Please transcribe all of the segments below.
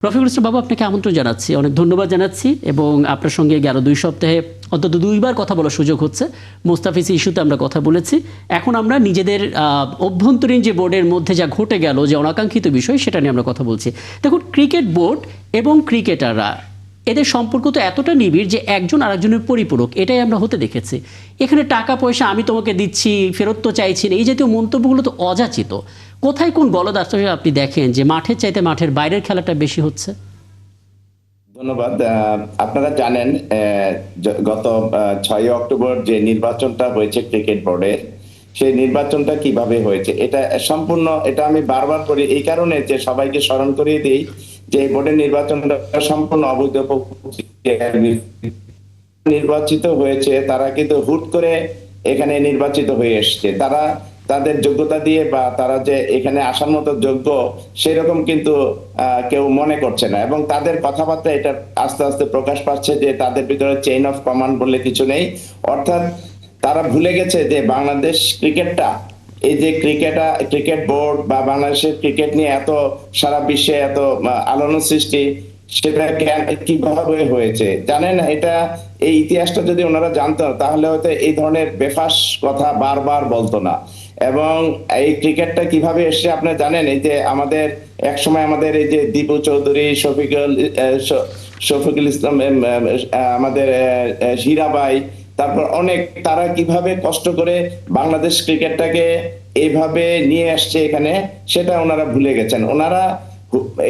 রফিকুল ইসলাম বাবু, আপনাকে আমন্ত্রণ জানাচ্ছি, অনেক ধন্যবাদ জানাচ্ছি এবং আপনার সঙ্গে গেল 2 সপ্তাহে অন্তত 2বার কথা বলার সুযোগ হচ্ছে। মুস্তাফিজ ইস্যুতে আমরা কথা বলেছি। এখন আমরা নিজেদের অভ্যন্তরীণ যে বোর্ডের মধ্যে যা ঘটে গেল, যে অনাকাঙ্ক্ষিত বিষয়, সেটা নিয়ে আমরা কথা বলছি। দেখুন, ক্রিকেট বোর্ড এবং ক্রিকেটাররা এদের সম্পর্ক তো এতটা নিবিড় যে একজন আরেকজনের পরিপূরক, এটাই আমরা হতে দেখেছি। এখানে টাকা পয়সা আমি তোমাকে দিচ্ছি, ফেরত তো চাইছি না, এই জাতীয় মন্তব্যগুলো তো অযাচিত। কোথায় কোন গলদ আসলে আপনি দেখেন যে মাঠের চাইতে মাঠের বাইরের খেলাটা বেশি হচ্ছে? ধন্যবাদ। আপনারা জানেন গত 6 অক্টোবর যে নির্বাচনটা হয়েছে ক্রিকেট বোর্ডে, সেই নির্বাচনটা কিভাবে হয়েছে এটা সম্পূর্ণ, এটা আমি বারবার করি এই কারণে যে সবাইকে স্মরণ করিয়ে দিই যে এই বোর্ডের নির্বাচনটা সম্পূর্ণ অবৈধ নির্বাচিত হয়েছে। তারা কিন্তু হুট করে এখানে নির্বাচিত হয়ে এসছে। তারা তাদের যোগ্যতা দিয়ে বা তারা যে এখানে আসার মতো যোগ্য সেরকম কিন্তু কেউ মনে করছে না, এবং তাদের কথাবার্তা এটা আস্তে আস্তে প্রকাশ পাচ্ছে যে তাদের ভিতরে চেইন অফ কমান্ড বলে কিছু নেই। অর্থাৎ তারা ভুলে গেছে যে বাংলাদেশ ক্রিকেটটা, এই যে ক্রিকেট বোর্ড বা বাংলাদেশের ক্রিকেট নিয়ে এত সারা বিশ্বে এত আলোড়ন সৃষ্টি, সেটা কিভাবে হয়েছে জানেন? এটা এই ইতিহাসটা যদি ওনারা জানতো তাহলে হয়তো এই ধরনের বেফাস কথা বারবার বলতো না। এবং এই ক্রিকেটটা কিভাবে এসছে আপনি জানেন? এই যে আমাদের একসময় আমাদের এই যে দীপু চৌধুরী, শফিকুল ইসলাম, আমাদের হীরাবাই, তারপর অনেক, তারা কিভাবে কষ্ট করে বাংলাদেশ ক্রিকেটটাকে এইভাবে নিয়ে আসছে এখানে, সেটা ওনারা ভুলে গেছেন। ওনারা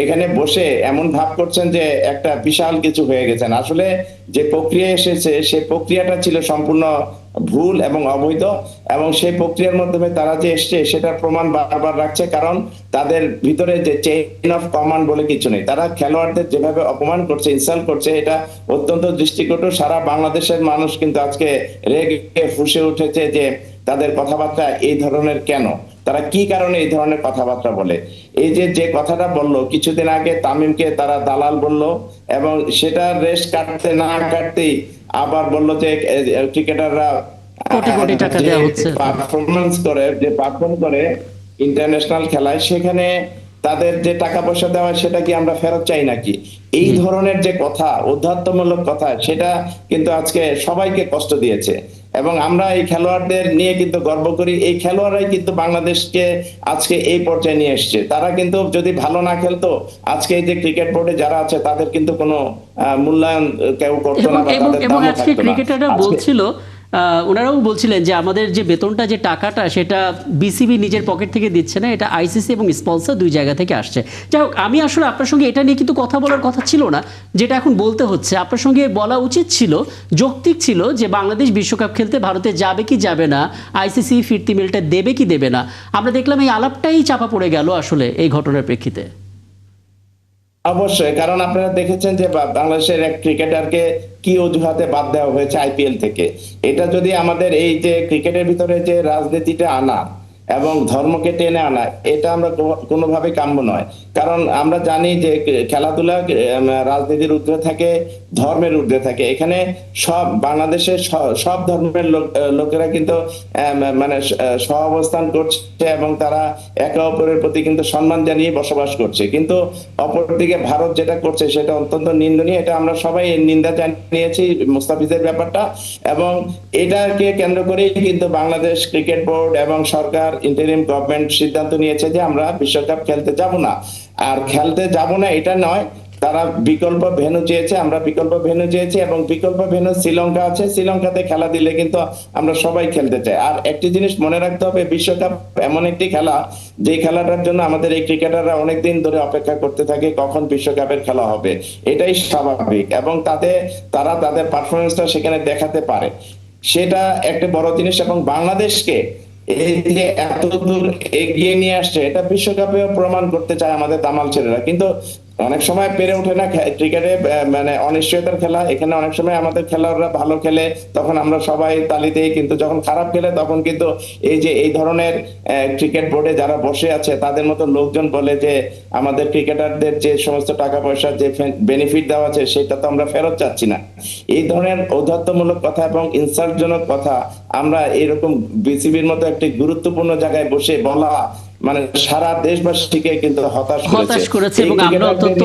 এখানে বসে এমন ভাব করছেন যে একটা বিশাল কিছু হয়ে গেছেন। আসলে যে প্রক্রিয়া এসেছে সেই প্রক্রিয়াটা ছিল সম্পূর্ণ ভুল এবং অবৈধ, এবং সেই প্রক্রিয়ার মাধ্যমে তারা যে এসছে সেটার প্রমাণ বারবার রাখছে। কারণ তাদের ভিতরে যে চেইন অফ কমান্ড বলে কিছু নেই। তারা খেলোয়াড়দের যেভাবে অপমান করছে, ইনসাল্ট করছে, এটা অত্যন্ত দৃষ্টিকটু। সারা বাংলাদেশের মানুষ কিন্তু আজকে রেগে ফুঁসে উঠেছে যে তাদের কথাবার্তা এই ধরনের কেন, তারা কি কারণে এই ধরনের কথাবার্তা বলে। এই যে যে কথাটা বললো কিছুদিন আগে, তামিমকে তারা দালাল বলল, এবং সেটা রেশ কাটতে না কাটতেই আবার বললো যে ক্রিকেটাররা কোটি কোটি টাকা দেওয়া হচ্ছে, পারফর্ম করে ইন্টারন্যাশনাল খেলায়, সেখানে তাদের যে টাকা পয়সা দেওয়া সেটা কি আমরা ফেরত চাই নাকি? এই ধরনের যে কথা, উদ্ধত্তমূলক কথা, সেটা কিন্তু আজকে সবাইকে কষ্ট দিয়েছে। এবং আমরা এই খেলোয়াড়দের নিয়ে কিন্তু গর্ব করি। এই খেলোয়াড়রাই কিন্তু বাংলাদেশকে আজকে এই পর্যায়ে নিয়ে এসছে। তারা কিন্তু যদি ভালো না খেলতো, আজকে এই যে ক্রিকেট বোর্ডে যারা আছে তাদের কিন্তু কোনো মূল্যায়ন কেউ করতো না বা তাদের এবং দামও আজকে থাকতো না। ক্রিকেটাররা বলছিল, ওনারাও বলছিলেন যে আমাদের যে বেতনটা, যে টাকাটা, সেটা বিসিবি নিজের পকেট থেকে দিচ্ছে না, এটা আইসিসি এবং স্পন্সর 2 জায়গা থেকে আসছে। যাই হোক, আমি আসলে আপনার সঙ্গে এটা নিয়ে কিন্তু কথা বলার কথা ছিল না, যেটা এখন বলতে হচ্ছে। আপনার সঙ্গে বলা উচিত ছিল, যৌক্তিক ছিল, যে বাংলাদেশ বিশ্বকাপ খেলতে ভারতে যাবে কি যাবে না, আইসিসি ফিরতি মিলটা দেবে কি দেবে না। আমরা দেখলাম এই আলাপটাই চাপা পড়ে গেল আসলে এই ঘটনার প্রেক্ষিতে। অবশ্যই, কারণ আপনারা দেখেছেন যে বাংলাদেশের এক ক্রিকেটারকে কি অজুহাতে বাদ দেওয়া হয়েছে আইপিএল থেকে। এটা যদি আমাদের এই যে ক্রিকেটের ভিতরে যে রাজনীতিটা আনা এবং ধর্মকে টেনে আনা, এটা আমরা কোনোভাবে কাম্য নয়। কারণ আমরা জানি যে খেলাধুলা রাজনীতির ঊর্ধ্বে থাকে, ধর্মের ঊর্ধ্বে থাকে। এখানে সব বাংলাদেশের সব ধর্মের লোকেরা কিন্তু মানে সহাবস্থান করছে, এবং তারা একে অপরের প্রতি কিন্তু সম্মান জানিয়ে বসবাস করছে। কিন্তু অপরদিকে ভারত যেটা করছে সেটা অত্যন্ত নিন্দনীয়। এটা আমরা সবাই নিন্দা জানিয়েছি মুস্তাফিজের ব্যাপারটা, এবং এটাকে কেন্দ্র করেই কিন্তু বাংলাদেশ ক্রিকেট বোর্ড এবং সরকার, ইন্টারিম গভর্নমেন্ট সিদ্ধান্ত নিয়েছে যে আমরা বিশ্বকাপ খেলতে যাব না। আর খেলতে যাব না এটা নয়, তারা বিকল্প ভেন্যু চেয়েছে, আমরা বিকল্প ভেন্যু চেয়েছি, এবং বিকল্প ভেন্যু শ্রীলঙ্কা আছে। শ্রীলঙ্কাতে খেলা দিলে কিন্তু আমরা সবাই খেলতে চাই। আর একটি জিনিস মনে রাখতে হবে, বিশ্বকাপ এমন একটি খেলা, যে খেলাটার জন্য আমাদের এই ক্রিকেটাররা অনেকদিন ধরে অপেক্ষা করতে থাকে কখন বিশ্বকাপের খেলা হবে। এটাই স্বাভাবিক, এবং তারা তাদের পারফরমেন্সটা সেখানে দেখাতে পারে, সেটা একটা বড় জিনিস। এবং বাংলাদেশকে এই যে এত দূর এগিয়ে নিয়ে আসছে, এটা বিশ্বকাপেও প্রমাণ করতে চায় আমাদের দামাল ছেলেরা, কিন্তু অনেক সময় পেরে ওঠে না। ক্রিকেটে মানে অনিশ্চয়তার খেলা, এখানে অনেক সময় আমাদের খেলোয়াড়রা ভালো খেলে, তখন আমরা সবাই তালি দেই, কিন্তু যখন খারাপ খেলে তখন কিন্তু এই যে এই ধরনের ক্রিকেট বোর্ডে যারা বসে আছে তাদের মতো লোকজন বলে যে আমাদের ক্রিকেটারদের যে সমস্ত টাকা পয়সা যে বেনিফিট দেওয়া আছে সেটা তো আমরা ফেরত চাচ্ছি না। এই ধরনের ঔদ্ধত্যমূলক কথা এবং ইনসাল্টজনক কথা আমরা এরকম বিসিবির মতো একটি গুরুত্বপূর্ণ জায়গায় বসে বলা, মানে সারা দেশবাসীকে কিন্তু হতাশ করেছে এবং আমরা অন্তত